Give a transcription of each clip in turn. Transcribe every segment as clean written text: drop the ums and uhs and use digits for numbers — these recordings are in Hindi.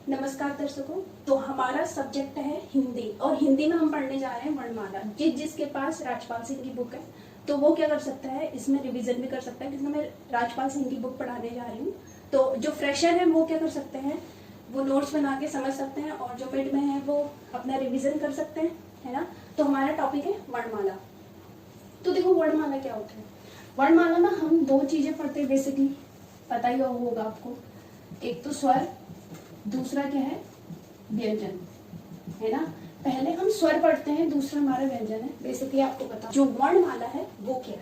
नमस्कार दर्शकों। तो हमारा सब्जेक्ट है हिंदी और हिंदी में हम पढ़ने जा रहे हैं वर्णमाला। जिसके पास राजपाल सिंह की बुक है तो वो क्या कर सकता है, इसमें रिवीजन भी कर सकता है, क्योंकि मैं राजपाल सिंह की बुक पढ़ाने जा रही हूँ। तो जो फ्रेशर है वो क्या कर सकते हैं, वो नोट्स बना के समझ सकते हैं, और जो मिड में है वो अपना रिविजन कर सकते हैं, है ना। तो हमारा टॉपिक है वर्णमाला। तो देखो वर्णमाला क्या होता है। वर्णमाला में हम दो चीजें पढ़ते हैं बेसिकली, पता ही होगा आपको। एक तो स्वर, दूसरा क्या है, व्यंजन, है ना। पहले हम स्वर पढ़ते हैं, दूसरा हमारा व्यंजन है। बेसिकली आपको पता जो वर्णमाला है वो क्या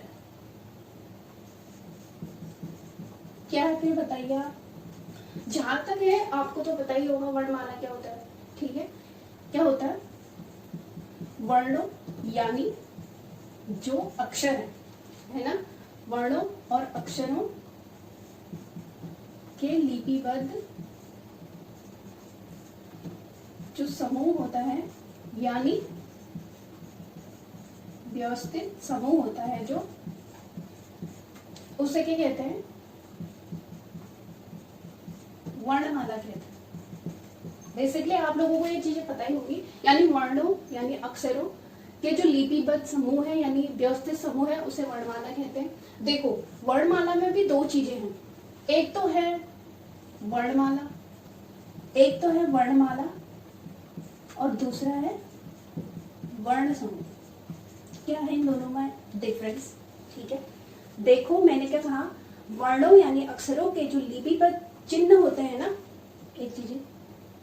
है फिर बताइए आप। जहां तक है आपको तो पता ही होगा वर्णमाला क्या होता है, ठीक है। क्या होता है, वर्णों यानी जो अक्षर है ना, वर्णों और अक्षरों के लिपिबद्ध जो समूह होता है, यानी व्यवस्थित समूह होता है, जो उसे क्या कहते हैं, वर्णमाला कहते हैं। बेसिकली आप लोगों को ये चीजें पता ही होगी, यानी वर्णों यानी अक्षरों के जो लिपिबद्ध समूह है यानी व्यवस्थित समूह है, उसे वर्णमाला कहते हैं। देखो वर्णमाला में भी दो चीजें हैं, एक तो है वर्णमाला, एक तो है वर्णमाला और दूसरा है वर्ण समूह। क्या है इन दोनों में डिफरेंस, ठीक है। देखो मैंने क्या कहा, वर्णों यानी अक्षरों के जो लिपिबद्ध चिन्ह होते हैं ना, एक चीज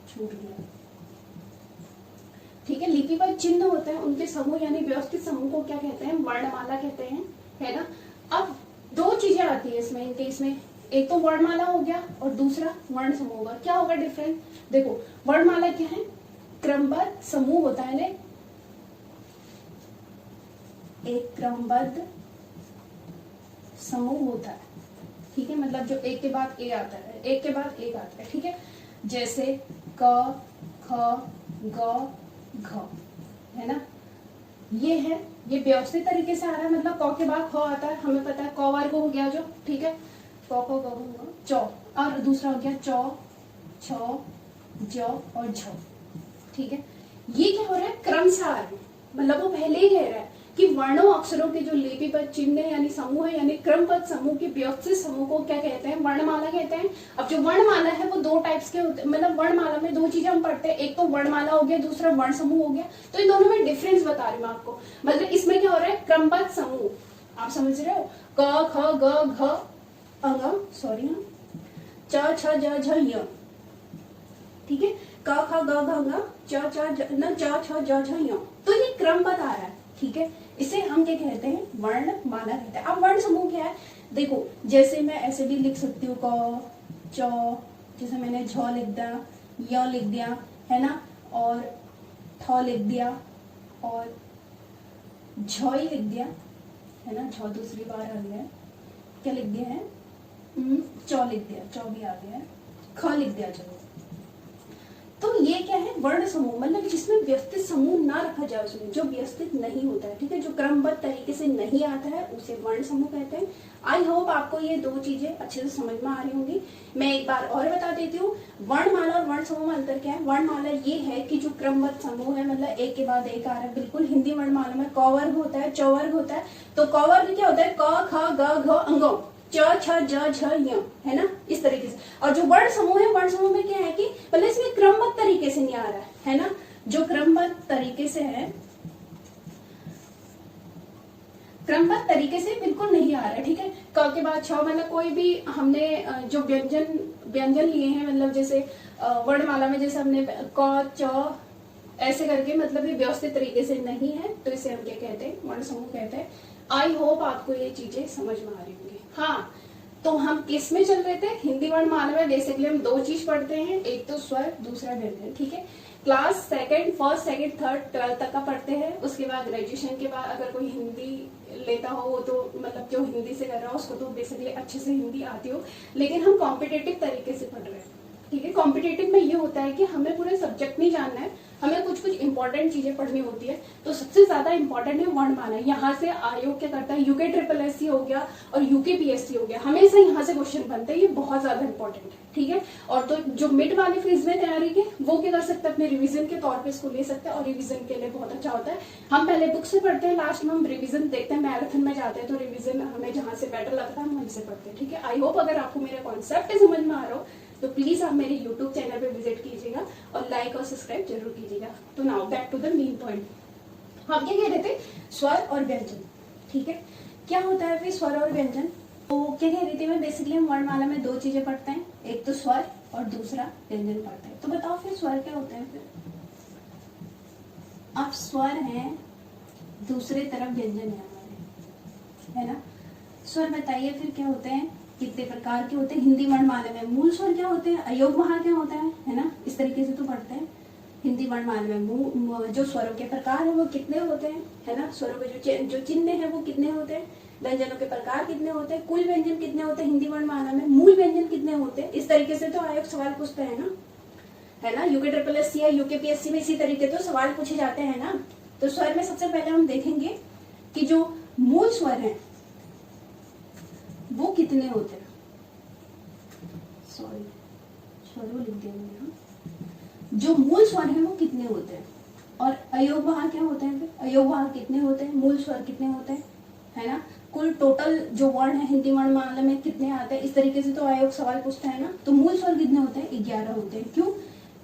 छूट गया, ठीक है, लिपिबद्ध चिन्ह होते हैं, उनके समूह यानी व्यवस्थित समूह को क्या कहते हैं, वर्णमाला कहते हैं, है ना। अब दो चीजें आती है इसमें, इनके इसमें एक तो वर्णमाला हो गया और दूसरा वर्ण समूह होगा। क्या होगा डिफरेंस, देखो वर्णमाला क्या है, क्रमबद्ध समूह होता है, एक क्रमबद्ध समूह होता है, ठीक है। मतलब जो एक के बाद एक आता है, एक के बाद एक आता है, ठीक है। जैसे क, ख, ग, घ, है ना। ये है, ये व्यवस्थित तरीके से आ रहा है, मतलब क के बाद ख आता है, हमें पता है क वर्ग हो गया जो, ठीक है। क ख ग घ चौ, और दूसरा हो गया चौ, छ, ज और झ, ठीक है। ये क्या हो रहा है, क्रम से आ रहा है, मतलब वो पहले ही कह रहा है कि वर्णों अक्षरों के जो लिपिबद्ध चिन्ह यानी समूह है, यानी क्रमबद्ध समूह के व्यवस्थित समूह को क्या कहते हैं, वर्णमाला कहते हैं। अब जो वर्णमाला है वो दो टाइप्स के होते हैं, मतलब वर्णमाला में दो चीजें हम पढ़ते हैं, एक तो वर्णमाला हो गया, दूसरा वर्ण समूह हो गया। तो इन दोनों में डिफरेंस बता रही हूँ आपको। मतलब इसमें क्या हो रहा है, क्रमबद्ध समूह, आप समझ रहे हो, क ख ग घ अंग, सॉरी हाँ, च छ ज झ य, ठीक है, क ख ग घ ङ च छ ज झ य। तो ये क्रमबद्ध आ रहा है, ठीक है। इसे हम क्या कहते हैं, वर्णमाला कहते हैं। अब वर्ण समूह क्या है, देखो जैसे मैं ऐसे भी लिख सकती हूँ, क च, जैसे मैंने झ लिख दिया, य लिख दिया, है ना, और थ लिख दिया, और झ ही लिख दिया, है ना, झ दूसरी बार आ गया है, क्या लिख दिया है, चौ लिख दिया, चौ भी आ गया है, ख लिख दिया, चलो। तो ये क्या है, वर्ण समूह, मतलब जिसमें व्यवस्थित समूह ना रखा जाए, उसमें जो व्यवस्थित नहीं होता है, ठीक है, जो क्रमबद्ध तरीके से नहीं आता है, उसे वर्ण समूह कहते हैं। आई होप आपको ये दो चीजें अच्छे से समझ में आ रही होंगी। मैं एक बार और बता देती हूँ, वर्णमाला और वर्ण समूह में अंतर क्या है। वर्णमाला ये है कि जो क्रमबद्ध समूह है, मतलब एक के बाद एक आ रहा है, बिल्कुल हिंदी वर्णमाला में क वर्ग होता है, च वर्ग होता है। तो क वर्ग क्या होता है, क ख ग घ अंगों, च छ ज झ य, है ना, इस तरीके से। और जो वर्ण समूह है, वर्ण समूह में क्या है कि मतलब इसमें क्रमबद्ध तरीके से नहीं आ रहा है ना, जो क्रमबद्ध तरीके से है, क्रमबद्ध तरीके से बिल्कुल नहीं आ रहा है, ठीक है। क के बाद छ, मतलब कोई भी हमने जो व्यंजन लिए हैं, मतलब जैसे वर्णमाला में जैसे हमने क च ऐसे करके, मतलब ये व्यवस्थित तरीके से नहीं है, तो इसे हम क्या कहते हैं, वर्ण समूह कहते हैं। आई होप आपको ये चीजें समझ में आ रही होंगी। हाँ, तो हम किस में चल रहे थे, हिंदी वर्णमाला में बेसिकली हम दो चीज पढ़ते हैं, एक तो स्वर, दूसरा व्यंजन, ठीक है। Class first second third 12th तक का पढ़ते हैं। उसके बाद ग्रेजुएशन के बाद अगर कोई हिंदी लेता हो तो मतलब जो हिंदी से कर रहा हो उसको तो बेसिकली अच्छे से हिंदी आती हो, लेकिन हम कॉम्पिटेटिव तरीके से पढ़ रहे हैं, ठीक है। कॉम्पिटेटिव में ये होता है कि हमें पूरे सब्जेक्ट नहीं जानना है, हमें कुछ कुछ इंपॉर्टेंट चीजें पढ़नी होती है। तो सबसे ज्यादा इंपॉर्टेंट है वर्णमाला। यहाँ से आयोग क्या करता है, यूके SSS हो गया और यूके PSC हो गया, हमेशा यहाँ से क्वेश्चन बनते हैं, ये बहुत ज्यादा इंपॉर्टेंट है, ठीक है। और तो जो मिड वाले फेज में तैयारी के वो क्या कर सकते हैं, अपने रिविजन के तौर पे इसको ले सकते हैं और रिविजन के लिए बहुत अच्छा होता है। हम पहले बुक से पढ़ते हैं, लास्ट में हम रिविजन देखते हैं, मैराथन में जाते हैं तो रिविजन हमें जहाँ से बेटर लगता है हम वहीं से पढ़ते हैं, ठीक है। आई होप अगर आपको मेरा कॉन्सेप्ट समझ में आ रहा हो तो प्लीज आप मेरे यूट्यूब चैनल पे विजिट कीजिएगा और लाइक और सब्सक्राइब जरूर कीजिएगा। तो now back to the main point, हम क्या कह रहे थे, स्वर और व्यंजन, ठीक है। क्या होता है फिर स्वर और व्यंजन, तो क्या कह रही थी मैं, बेसिकली हम वर्णमाला में दो चीजें पढ़ते हैं, एक तो स्वर और दूसरा व्यंजन पढ़ते हैं। तो बताओ फिर स्वर क्या होते हैं। फिर अब स्वर है, दूसरे तरफ व्यंजन है हमारे, है ना। स्वर बताइए फिर क्या होते हैं, कितने प्रकार के होते हैं हिंदी वर्णमाला में। मूल स्वर क्या होते हैं, अयोग वहां क्या होता है ना, इस तरीके से तो पढ़ते हैं हिंदी वर्णमाला में। जो स्वरों के प्रकार है वो कितने होते हैं, है ना। स्वरों के जो चिन्ह है वो कितने होते हैं, व्यंजनों के प्रकार कितने होते हैं, कुल व्यंजन कितने होते हैं हिंदी वर्णमाला में, मूल व्यंजन कितने होते हैं, इस तरीके से तो आयोग सवाल पूछते हैं ना, है ना। यूके SSS या यूके PSC में इसी तरीके तो सवाल पूछे जाते हैं ना। तो स्वर में सबसे पहले हम देखेंगे कि जो मूल स्वर है वो कितने होते हैं। सॉरी, स्वर लिख दिया मैंने। जो मूल स्वर है वो कितने होते हैं और अयोग वहां क्या होते हैं, फिर अयोग वहां कितने होते हैं, मूल स्वर कितने होते हैं, है ना। कुल टोटल जो वर्ण है हिंदी वर्णमाला में कितने आते हैं, इस तरीके से तो आयोग सवाल पूछता है ना। तो मूल स्वर कितने होते हैं, 11 होते हैं। क्यों,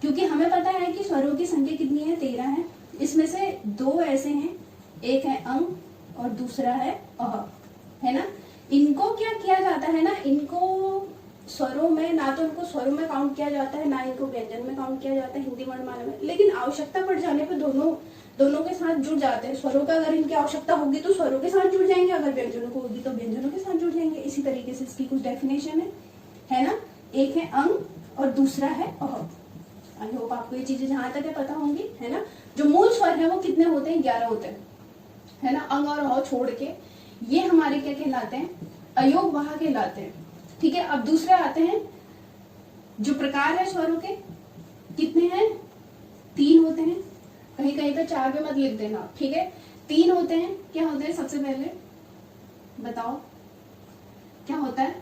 क्योंकि हमें पता है कि स्वरों की संख्या कितनी है, 13 है। इसमें से दो ऐसे हैं, एक है अंग और दूसरा है अह, है ना। इनको क्या किया जाता है ना, इनको स्वरों में ना तो इनको स्वरों में काउंट किया जाता है, ना इनको व्यंजन में काउंट किया जाता है हिंदी वर्णमाला में। लेकिन आवश्यकता पड़ जाने पर दोनों के साथ जुड़ जाते हैं। स्वरों का अगर इनकी आवश्यकता होगी तो स्वरों के साथ जुड़ जाएंगे, अगर व्यंजनों को होगी तो व्यंजनों के साथ जुड़ जाएंगे। इसी तरीके से इसकी कुछ डेफिनेशन है ना। एक है अंग और दूसरा है अह। आई होप आपको ये चीजें जहां तक है पता होंगी, है ना। जो मूल स्वर है वो कितने होते हैं, 11 होते हैं, है ना। अंग और अह छोड़ के ये हमारे क्या कहलाते हैं, अयोग वहा कहलाते हैं, ठीक है। अब दूसरे आते हैं, जो प्रकार है स्वरों के कितने हैं, 3 होते हैं। कहीं कहीं पे 4 पे मत लिख देना, ठीक है। 3 होते हैं। क्या होते हैं, सबसे पहले बताओ क्या होता है,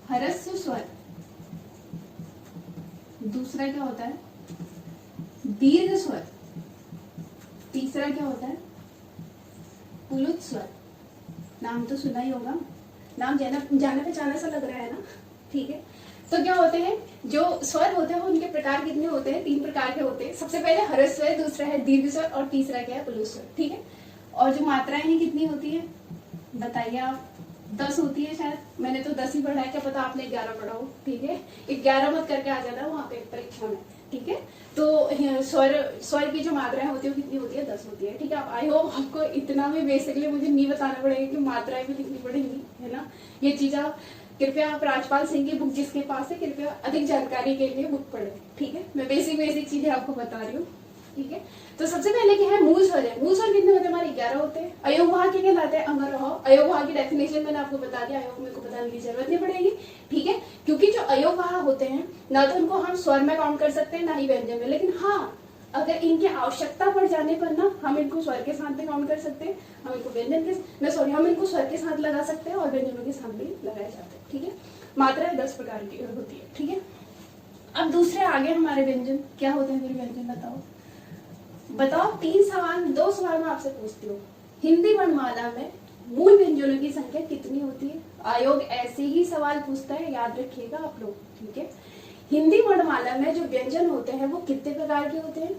ह्रस्व स्वर। दूसरा क्या होता है, दीर्घ स्वर। तीसरा क्या होता है, पुलुत स्वर। नाम तो सुना ही होगा, नाम जाने पहचाने सा लग रहा है ना, ठीक है। तो क्या होते हैं, जो स्वर होते हैं उनके प्रकार कितने होते हैं, 3 प्रकार के होते हैं। सबसे पहले ह्रस्व स्वर, दूसरा है दीर्घ स्वर और तीसरा क्या है, पुलुत स्वर, ठीक है। और जो मात्राएं हैं कितनी होती है, बताइए आप। 10 होती है शायद, मैंने तो 10 ही पढ़ा है, क्या पता आपने 11 पढ़ा हो, ठीक है। 11 मत करके आ जाना वहां पे परीक्षा में, ठीक है। तो स्वर की जो मात्राएं होती है वो कितनी होती है, 10 होती है, ठीक है। आई होप आपको इतना भी बेसिकली मुझे नहीं बताना पड़ेगा कि मात्राएं भी लिखनी पड़ेंगी, है ना। ये चीज आप कृपया, आप राजपाल सिंह की बुक जिसके पास है, कृपया अधिक जानकारी के लिए बुक पढ़ें, ठीक है। मैं बेसिक चीजें आपको बता रही हूँ, ठीक है। तो सबसे पहले क्या है, मूल स्वर है। मूल स्वर कितने होते हैं हमारे, 11 होते हैं। अयोग वहां के कहलाते हैं अंग और अह। अयोग वहां की डेफिनेशन मैंने आपको बता दिया, अयोग मेरे को बताने की जरूरत नहीं पड़ेगी, ठीक है। क्योंकि जो अयोग वहां होते हैं ना तो उनको हम स्वर में काउंट कर सकते हैं ना ही व्यंजन में, लेकिन हाँ अगर इनकी आवश्यकता पड़ जाने पर ना हम इनको स्वर के साथ भी काउंट कर सकते हैं, हम इनको हम इनको स्वर के साथ लगा सकते हैं और व्यंजनों के साथ भी लगाए जाते हैं, ठीक है। मात्रा 10 प्रकार की होती है, ठीक है। अब दूसरे आगे हमारे व्यंजन क्या होते हैं, फिर व्यंजन बताओ। 2 सवाल मैं आपसे पूछती हूँ, हिंदी वर्णमाला में मूल व्यंजनों की संख्या कितनी होती है। आयोग ऐसे ही सवाल पूछता है, याद रखिएगा आप लोग, ठीक है। हिंदी वर्णमाला में जो व्यंजन होते हैं वो कितने प्रकार के होते हैं,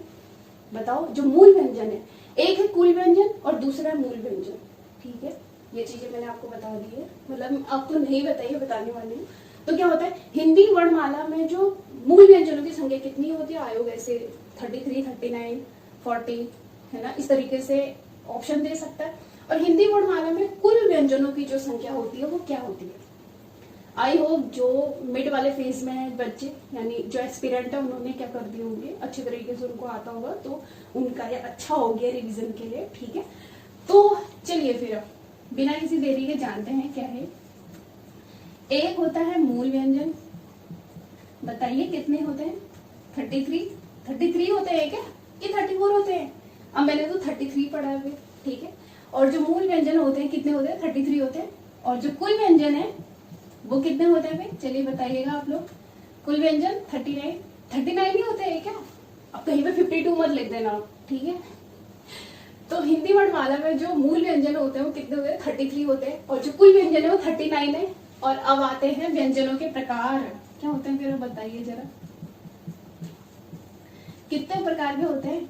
बताओ। जो मूल व्यंजन है, एक है कुल व्यंजन और दूसरा मूल व्यंजन, ठीक है। ये चीजें मैंने आपको बता दी है, मतलब आपको नहीं बताइए, बताने वाली हूँ। तो क्या होता है, हिंदी वर्णमाला में जो मूल व्यंजनों की संख्या कितनी होती है, आयोग ऐसे 33, 39, 40, है ना, इस तरीके से ऑप्शन दे सकता है। और हिंदी वर्णमाला में कुल व्यंजनों की जो संख्या होती है वो क्या होती है। आई होप जो मिड वाले फेज में है बच्चे, यानी जो एस्पिरेंट है, उन्होंने क्या कर दिए होंगे, अच्छे तरीके से उनको आता होगा, तो उनका ये अच्छा हो गया रिवीजन के लिए, ठीक है। तो चलिए फिर बिना किसी देरी के जानते हैं क्या है। एक होता है मूल व्यंजन, बताइए कितने होते हैं? 33 होते हैं क्या कि 34 होते हैं? अब मैंने तो 33 पढ़ा है, ठीक है। और जो मूल व्यंजन होते हैं कितने होते हैं? 33 होते हैं। और जो कुल व्यंजन है वो कितने होते हैं? चलिए बताइएगा आप लोग। कुल व्यंजन 39 ही होते हैं क्या? अब कहीं पे 52 मत लिख देना, ठीक है। तो हिंदी वर्णमाला में जो मूल व्यंजन होते हैं वो कितने होते हैं? 33 होते हैं। और जो कुल व्यंजन है वो 39 है। और अब आते हैं व्यंजनों के प्रकार, क्या होते हैं फिर बताइए जरा। कितने प्रकार के होते हैं?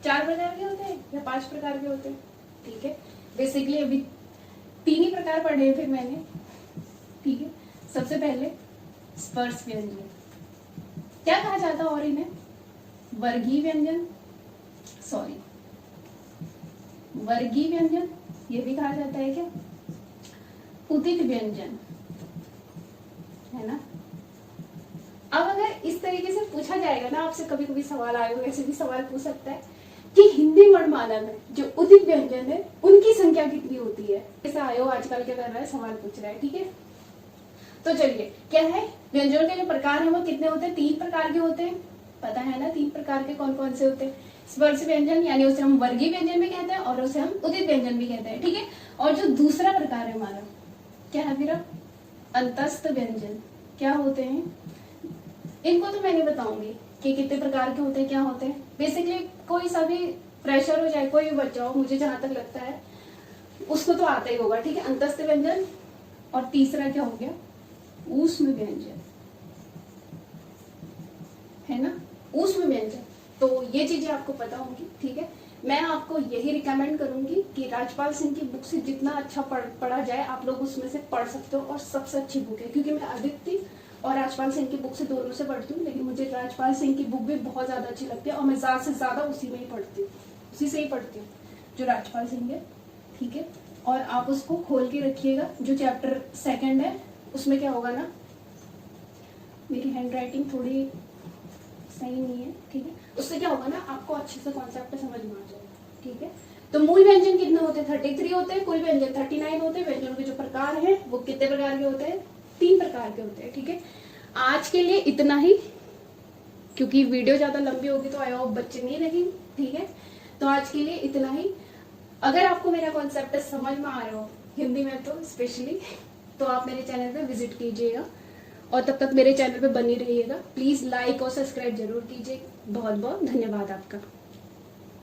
4 प्रकार के होते हैं या 5 प्रकार के होते हैं? ठीक है, बेसिकली अभी 3 ही प्रकार पढ़े हैं फिर मैंने, ठीक है। सबसे पहले स्पर्श व्यंजन, क्या कहा जाता है और इन्हें? वर्गीय व्यंजन, वर्गीय व्यंजन ये भी कहा जाता है क्या? उदित व्यंजन, है ना। अब अगर इस तरीके से पूछा जाएगा ना आपसे, कभी कभी सवाल आएगा, ऐसे भी सवाल पूछ सकता है कि हिंदी वर्णमाला में जो उदित व्यंजन है उनकी संख्या कितनी होती है। ऐसा आयोग आजकल क्या कर रहा है, सवाल पूछ रहा है, ठीक है। तो चलिए क्या है, व्यंजनों के जो प्रकार है वो कितने होते हैं? 3 प्रकार के होते हैं, पता है ना 3 प्रकार के कौन कौन से होते हैं? स्पर्श व्यंजन यानी उसे हम वर्गीय व्यंजन भी कहते हैं और उसे हम उदित व्यंजन भी कहते हैं, ठीक है। और जो दूसरा प्रकार है हमारा क्या है फिर? अंतस्थ व्यंजन। क्या होते हैं? इनको तो मैंने बताऊंगी कि कितने प्रकार के होते हैं, क्या होते हैं। बेसिकली कोई सा भी प्रेशर हो जाए, कोई भी बच्चा हो, मुझे जहां तक लगता है उसको तो आता ही होगा, ठीक है। अंतस्थ व्यंजन और तीसरा क्या हो गया? ऊष्म व्यंजन, है ना, ऊष्म व्यंजन। तो ये चीजें आपको पता होंगी, ठीक है। मैं आपको यही रिकमेंड करूंगी कि राजपाल सिंह की बुक से जितना अच्छा पढ़ा जाए आप लोग उसमें से पढ़ सकते हो, और सबसे अच्छी बुक है। क्योंकि मैं आदित्य और राजपाल सिंह की बुक से दोनों से पढ़ती हूँ, लेकिन मुझे राजपाल सिंह की बुक भी बहुत ज्यादा अच्छी लगती है और मैं ज्यादा से ज्यादा उसी में ही पढ़ती हूँ, उसी से ही पढ़ती हूँ जो राजपाल सिंह है, ठीक है। और आप उसको खोल के रखिएगा। जो चैप्टर 2 है उसमें क्या होगा ना, मेरी हैंड राइटिंग थोड़ी सही नहीं है, ठीक है। उससे क्या होगा ना, आपको अच्छे से कॉन्सेप्ट समझ में आ जाएगा, ठीक है। तो मूल व्यंजन कितने होते हैं? 33 होते हैं। कुल व्यंजन 39 होते हैं। व्यंजनों के जो प्रकार हैं वो कितने प्रकार के होते हैं? 3 प्रकार के होते हैं, ठीक है। आज के लिए इतना ही, क्योंकि वीडियो ज्यादा लंबी होगी तो आई होप बच्चे नहीं रहेंगे, ठीक है। तो आज के लिए इतना ही। अगर आपको मेरा कॉन्सेप्ट समझ में आ रहा हो हिंदी में तो स्पेशली, तो आप मेरे चैनल पे विजिट कीजिएगा और तब तक मेरे चैनल पे बनी रहिएगा। प्लीज लाइक और सब्सक्राइब जरूर कीजिए। बहुत बहुत धन्यवाद आपका।